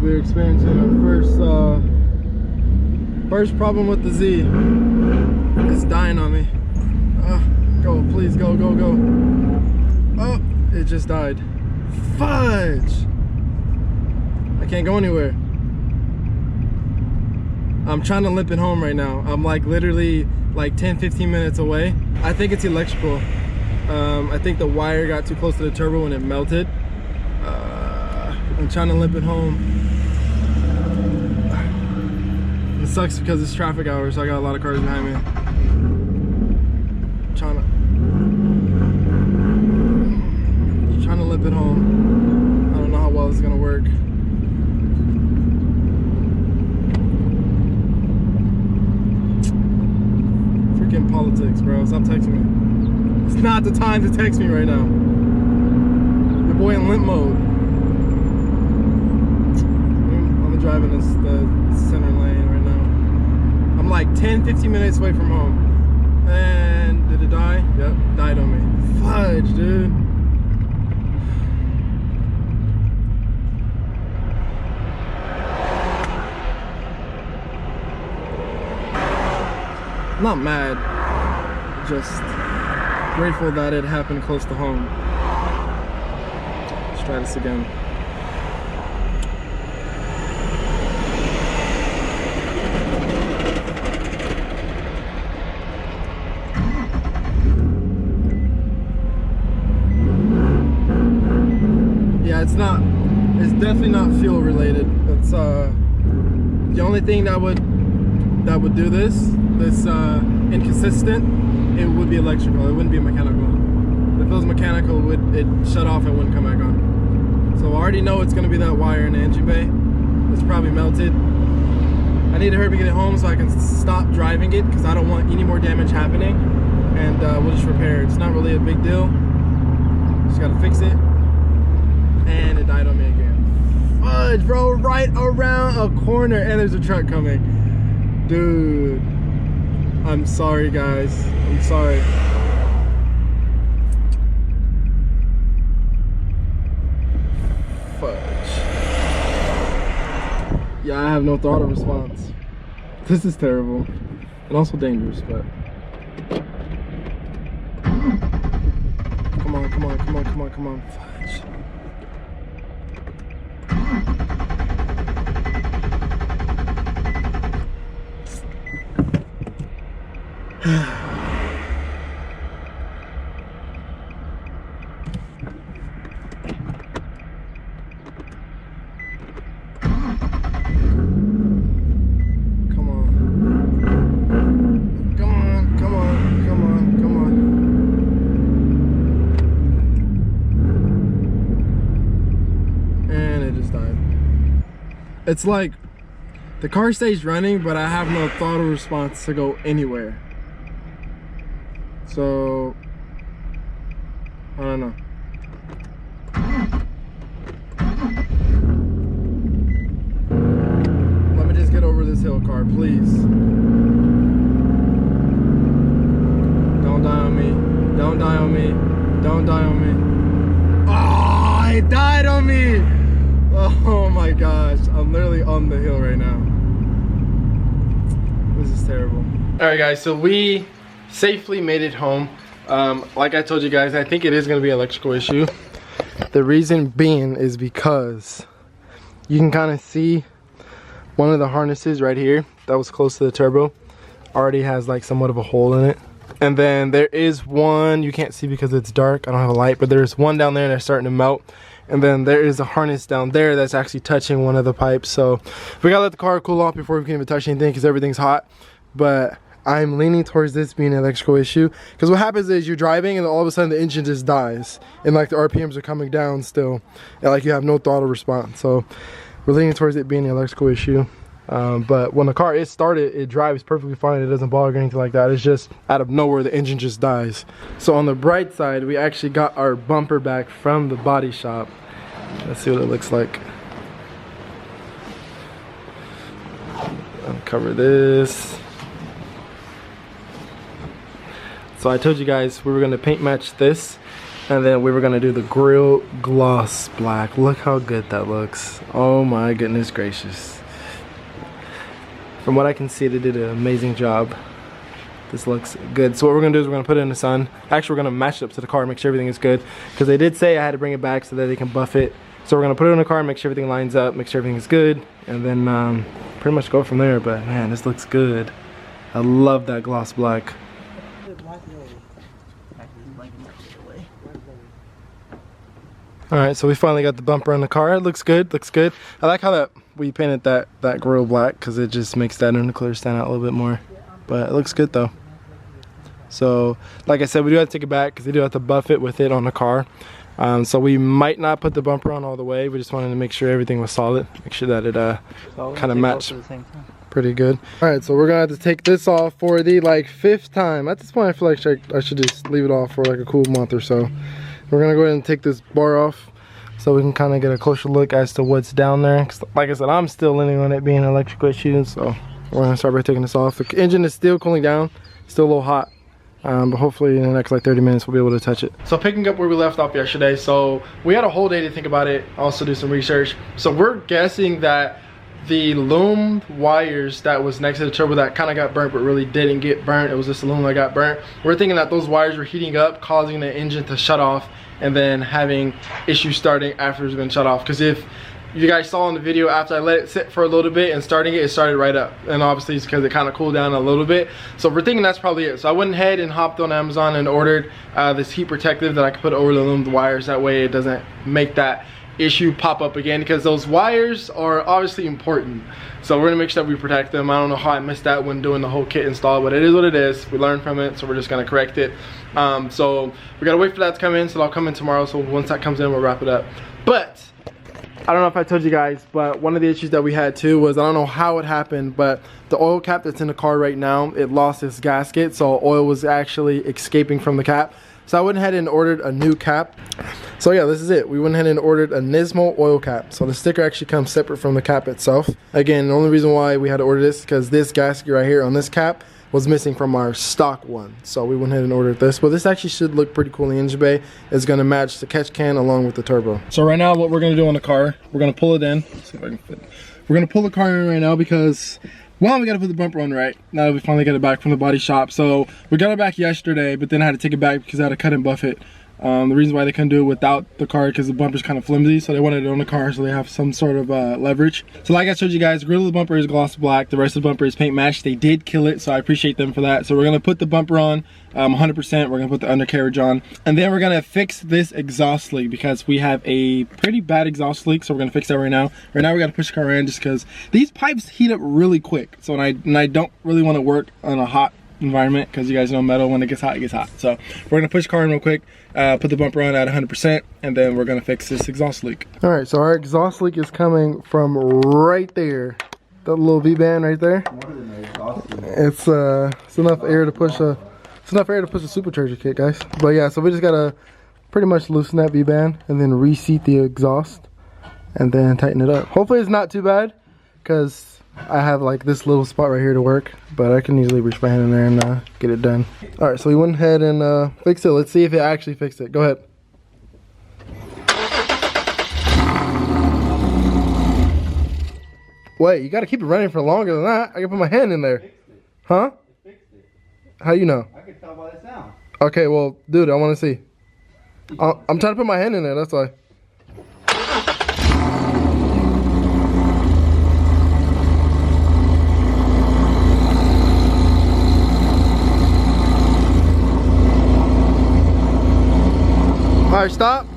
we're experiencing our first problem with the Z. It's dying on me. Go, please, go, go, go. Oh, it just died. Fudge! I can't go anywhere. I'm trying to limp it home right now. I'm like literally like 10-15 minutes away. I think it's electrical. I think the wire got too close to the turbo and it melted. I'm trying to limp it home. It sucks because it's traffic hours, so I got a lot of cars behind me. Trying to limp it home. I don't know how well it's gonna work. Freaking politics, bro. Stop texting me. It's not the time to text me right now. Your boy in limp mode. I'm driving the center lane right now. I'm like 10-15 minutes away from home. And did it die? Yep, died on me. Fudge, dude. I'm not mad, just grateful that it happened close to home. Let's try this again. It's definitely not fuel related. It's the only thing that would do this inconsistent, it would be electrical. It wouldn't be mechanical. If it was mechanical, it shut off and wouldn't come back on. So I already know it's gonna be that wire in the engine bay. It's probably melted. I need to hurry to get it home so I can stop driving it because I don't want any more damage happening. And we'll just repair it. It's not really a big deal. Just gotta fix it. And it died on me again. Fudge, bro, right around a corner and there's a truck coming. Dude, I'm sorry guys, I'm sorry. Fudge. Yeah, I have no throttle response. This is terrible and also dangerous, but come on, come on, come on, come on, come on. Fudge. It's like the car stays running, but I have no throttle response to go anywhere. So I don't know. Let me just get over this hill, car, please. Don't die on me. Don't die on me. Don't die on me. Oh, it died on me. Oh my gosh, I'm literally on the hill right now. This is terrible. All right guys, so we safely made it home. Like I told you guys, I think it is gonna be an electrical issue. The reason being is because you can kind of see one of the harnesses right here that was close to the turbo already has like somewhat of a hole in it. And then there is one, you can't see because it's dark, I don't have a light, but there's one down there that's starting to melt. And then there is a harness down there that's actually touching one of the pipes. So we gotta let the car cool off before we can even touch anything because everything's hot. But I'm leaning towards this being an electrical issue because what happens is you're driving and then all of a sudden the engine just dies and like the RPMs are coming down still and like you have no throttle response. So we're leaning towards it being an electrical issue. But when the car is started, it drives perfectly fine. It doesn't bog or anything like that. It's just out of nowhere the engine just dies. So on the bright side, we actually got our bumper back from the body shop. Let's see what it looks like. I'll cover this. So I told you guys we were going to paint match this And then we were gonna do the grill gloss black. Look how good that looks. Oh my goodness gracious. From what I can see, they did an amazing job. This looks good. So what we're gonna do is we're gonna put it in the sun. Actually, we're gonna match it up to the car, make sure everything is good. Because they did say I had to bring it back so that they can buff it. So we're gonna put it in the car, make sure everything lines up, make sure everything is good, and then pretty much go from there. But man, this looks good. I love that gloss black. Alright, so we finally got the bumper on the car. It looks good, looks good. I like how we painted that grill black because it just makes that intercooler stand out a little bit more. But it looks good though. So, like I said, we do have to take it back because they do have to buff it with it on the car. So we might not put the bumper on all the way. We just wanted to make sure everything was solid. Make sure that it kind of matched pretty good. Alright, so we're going to have to take this off for the like 5th time. At this point, I feel like I should just leave it off for like a cool month or so. We're gonna go ahead and take this bar off so we can kind of get a closer look as to what's down there. 'Cause like I said, I'm still leaning on it being an electrical issue, so we're gonna start by taking this off. The engine is still cooling down, still a little hot, but hopefully in the next like 30 minutes we'll be able to touch it. So picking up where we left off yesterday, so we had a whole day to think about it, also do some research. So we're guessing that the loom wires that was next to the turbo that kind of got burnt but really didn't get burnt, it was just the loom that got burnt. We're thinking that those wires were heating up, causing the engine to shut off and then having issues starting after it's been shut off. Because if you guys saw in the video, after I let it sit for a little bit and starting it, it started right up. And obviously it's because it kind of cooled down a little bit. So we're thinking that's probably it. So I went ahead and hopped on Amazon and ordered this heat protective that I can put over the loomed wires. That way it doesn't make that issue pop up again, because those wires are obviously important. So we're gonna make sure that we protect them. I don't know how I missed that when doing the whole kit install, but it is what it is. We learned from it, so we're just gonna correct it. So we gotta wait for that to come in, so that'll come in tomorrow. So once that comes in, we'll wrap it up. But I don't know if I told you guys, but one of the issues that we had too was, I don't know how it happened, but the oil cap that's in the car right now, it lost its gasket, so oil was actually escaping from the cap. So I went ahead and ordered a new cap. So yeah, this is it. We went ahead and ordered a Nismo oil cap. So the sticker actually comes separate from the cap itself. Again, the only reason why we had to order this is because this gasket right here on this cap was missing from our stock one. So we went ahead and ordered this. But this actually should look pretty cool in the engine bay. It's gonna match the catch can along with the turbo. So right now what we're gonna do on the car, we're gonna pull it in. Let's see if I can fit it. We're gonna pull the car in right now because, well, we gotta put the bumper on right now that we finally got it back from the body shop. So we got it back yesterday, but then I had to take it back because I had to cut and buff it. The reason why they couldn't do it without the car because the bumper's kind of flimsy, so they wanted it on the car so they have some sort of leverage. So like I showed you guys, the grill of the bumper is gloss black, the rest of the bumper is paint matched. They did kill it, so I appreciate them for that. So we're gonna put the bumper on 100%. We're gonna put the undercarriage on, and then we're gonna fix this exhaust leak because we have a pretty bad exhaust leak. So we're gonna fix that right now. Right now we gotta push the car in just because these pipes heat up really quick. So and I don't really want to work on a hot environment because you guys know metal, when it gets hot, it gets hot. So we're gonna push the car in real quick, put the bumper on at 100%, and then we're gonna fix this exhaust leak. All right, so our exhaust leak is coming from right there, that little V-band right there. It's enough air to push a supercharger kit, guys. But yeah, so we just gotta pretty much loosen that V-band and then reseat the exhaust and then tighten it up. Hopefully it's not too bad because I have like this little spot right here to work, but I can easily reach my hand in there and get it done. All right, so we went ahead and fixed it. Let's see if it actually fixed it. Go ahead. Wait, you gotta keep it running for longer than that. I can put my hand in there. Huh? How you know? I can tell by the sound. Okay, well, dude, I wanna see. I'm trying to put my hand in there, that's why. Alright, stop.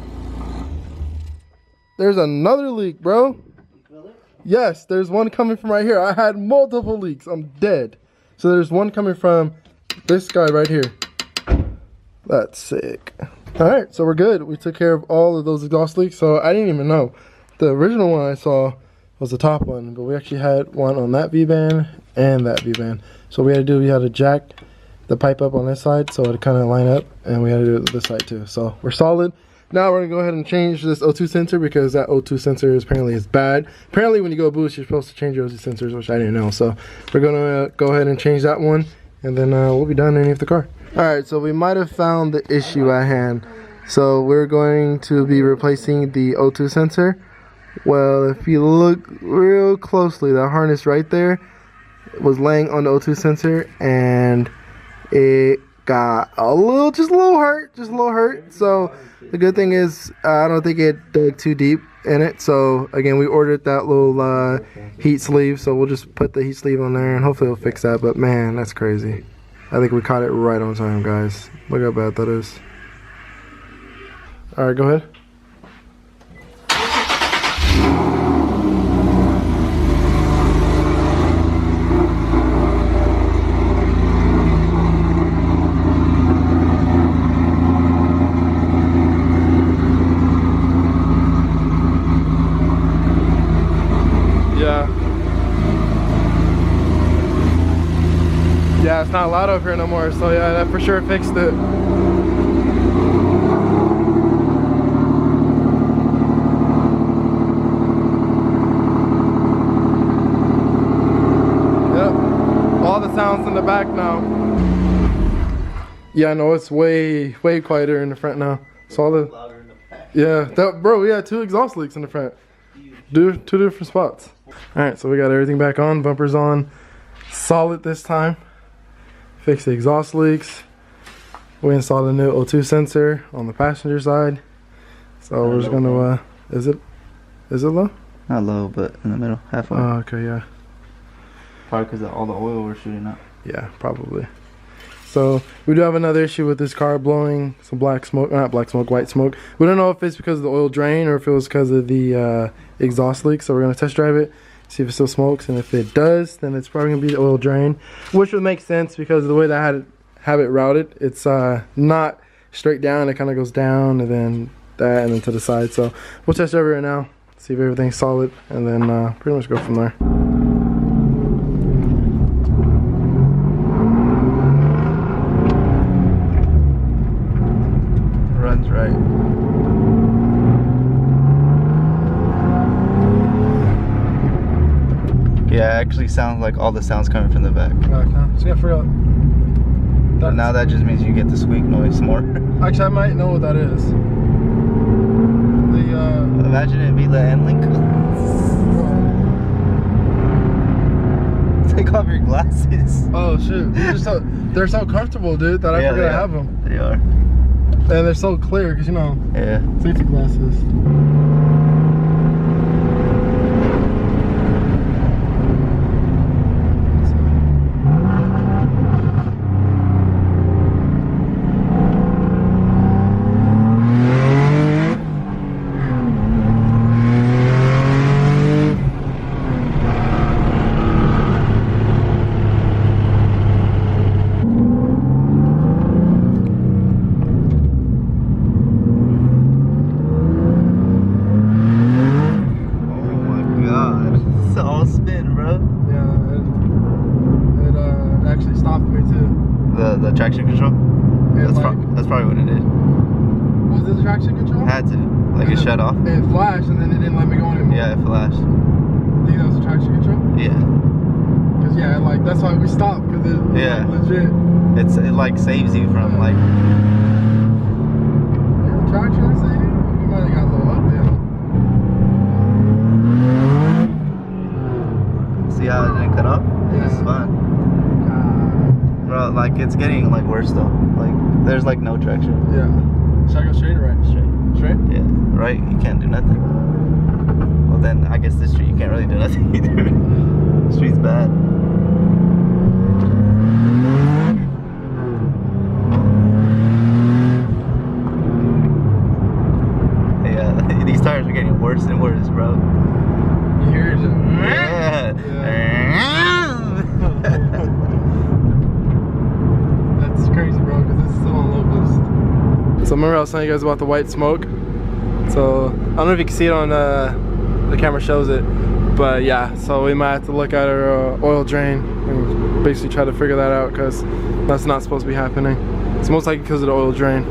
There's another leak, bro. You feel it? Yes, there's one coming from right here. I had multiple leaks. I'm dead. So there's one coming from this guy right here. That's sick. Alright, so we're good. We took care of all of those exhaust leaks. So I didn't even know. The original one I saw was the top one, but we actually had one on that V-band and that V-band. So what we had to do, we had to jack the pipe up on this side so it kind of line up, and we had to do it this side too. So we're solid. Now we're gonna go ahead and change this O2 sensor because that O2 sensor apparently is bad. Apparently when you go boost, you're supposed to change your O2 sensors, which I didn't know. So we're gonna go ahead and change that one, and then we'll be done underneath the car. All right, so we might have found the issue at hand. So we're going to be replacing the O2 sensor. Well, if you look real closely, the harness right there was laying on the O2 sensor, and it got just a little hurt. So the good thing is I don't think it dug too deep in it. So again, we ordered that little heat sleeve, so we'll just put the heat sleeve on there and hopefully it'll fix that. But man, that's crazy. I think we caught it right on time, guys. Look how bad that is. All right, go ahead. Yeah, it's not loud up here no more, so yeah, that for sure fixed it. Yep, all the sounds in the back now. Yeah, I know, it's way quieter in the front now. So all the, yeah, that, bro, we had 2 exhaust leaks in the front. Two different spots. All right, so we got everything back on, bumpers on, solid this time. Fix the exhaust leaks. We installed a new O2 sensor on the passenger side. So we're just gonna, is it low? Not low, but in the middle, halfway. Oh, okay, yeah. Probably because of all the oil we're shooting up. Yeah, probably. So we do have another issue with this car blowing some black smoke, not black smoke, white smoke. We don't know if it's because of the oil drain or if it was because of the exhaust leak. So we're gonna test drive it, see if it still smokes, and if it does, then it's probably gonna be the oil drain, which would make sense because of the way that I have it routed. It's not straight down, it kind of goes down and then that and then to the side. So we'll test drive it right now, see if everything's solid, and then pretty much go from there. Runs right. Yeah, it actually sounds like all the sounds coming from the back. Just gotta figure out. But now that just means you get the squeak noise more. Actually, I might know what that is. Imagine it be the end link. Take off your glasses. Oh shoot, they're so comfortable, dude, that I forget I have them. They are. And they're so clear, because you know, yeah, safety glasses. The traction control? That's probably what it did. Was it the traction control? Had to. Like it shut off. It flashed and then it didn't let me go anymore. Yeah, it flashed. Think that was the traction control? Yeah. Cause yeah, like that's why we stopped, cause it like, legit. It like saves you from like. Yeah, traction save. We might have got a little up there. See how it didn't cut off? Yeah. It's fun. Bro, like it's getting like worse though. Like there's like no traction. Yeah. Should I go straight or right? Straight? Yeah. Right? You can't do nothing. Well then I guess this street you can't really do nothing either. The street's bad. Yeah, these tires are getting worse and worse, bro. You hear it just That's crazy, bro, because this is still on low boost. So remember I was telling you guys about the white smoke? So I don't know if you can see it on the camera shows it, but yeah, so we might have to look at our oil drain and basically try to figure that out, because that's not supposed to be happening. It's most likely because of the oil drain.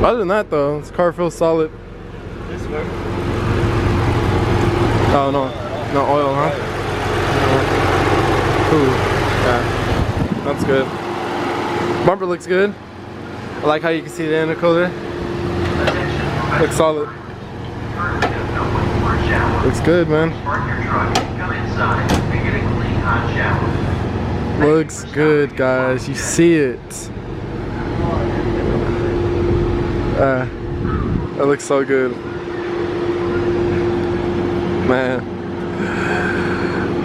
Other than that though, this car feels solid. This works. Oh no oil, huh? Ooh, yeah, that's good. Bumper looks good. I like how you can see the intercooler. Looks solid. Looks good, man. Looks good, guys. You see it. That looks so good. Man.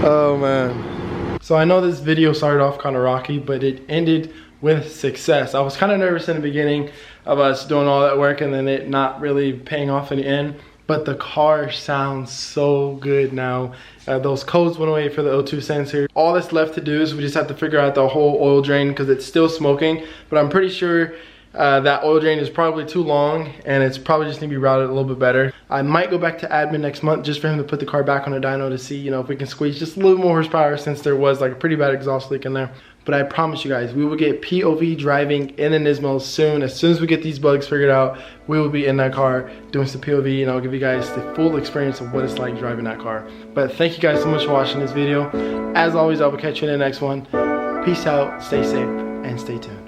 Oh, man. So I know this video started off kind of rocky, but it ended with success. I was kind of nervous in the beginning of us doing all that work and then it not really paying off in the end. But the car sounds so good now. Those codes went away for the O2 sensor. All that's left to do is we just have to figure out the whole oil drain because it's still smoking. But I'm pretty sure that oil drain is probably too long and it's probably just need to be routed a little bit better. I might go back to admin next month just for him to put the car back on the dyno to see, you know, if we can squeeze just a little more horsepower since there was like a pretty bad exhaust leak in there. But I promise you guys, we will get POV driving in the Nismo soon. As soon as we get these bugs figured out, we will be in that car doing some POV and I'll give you guys the full experience of what it's like driving that car. But thank you guys so much for watching this video. As always, I will catch you in the next one. Peace out, stay safe, and stay tuned.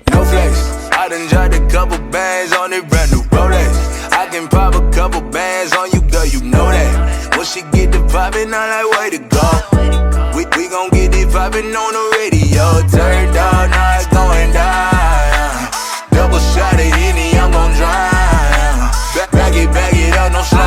No flex, I done dropped a couple bands on it, brand new Rolex. I can pop a couple bands on you, girl, you know that. When she get to poppin', I like way to go. We gon' get it poppin' on the radio, turn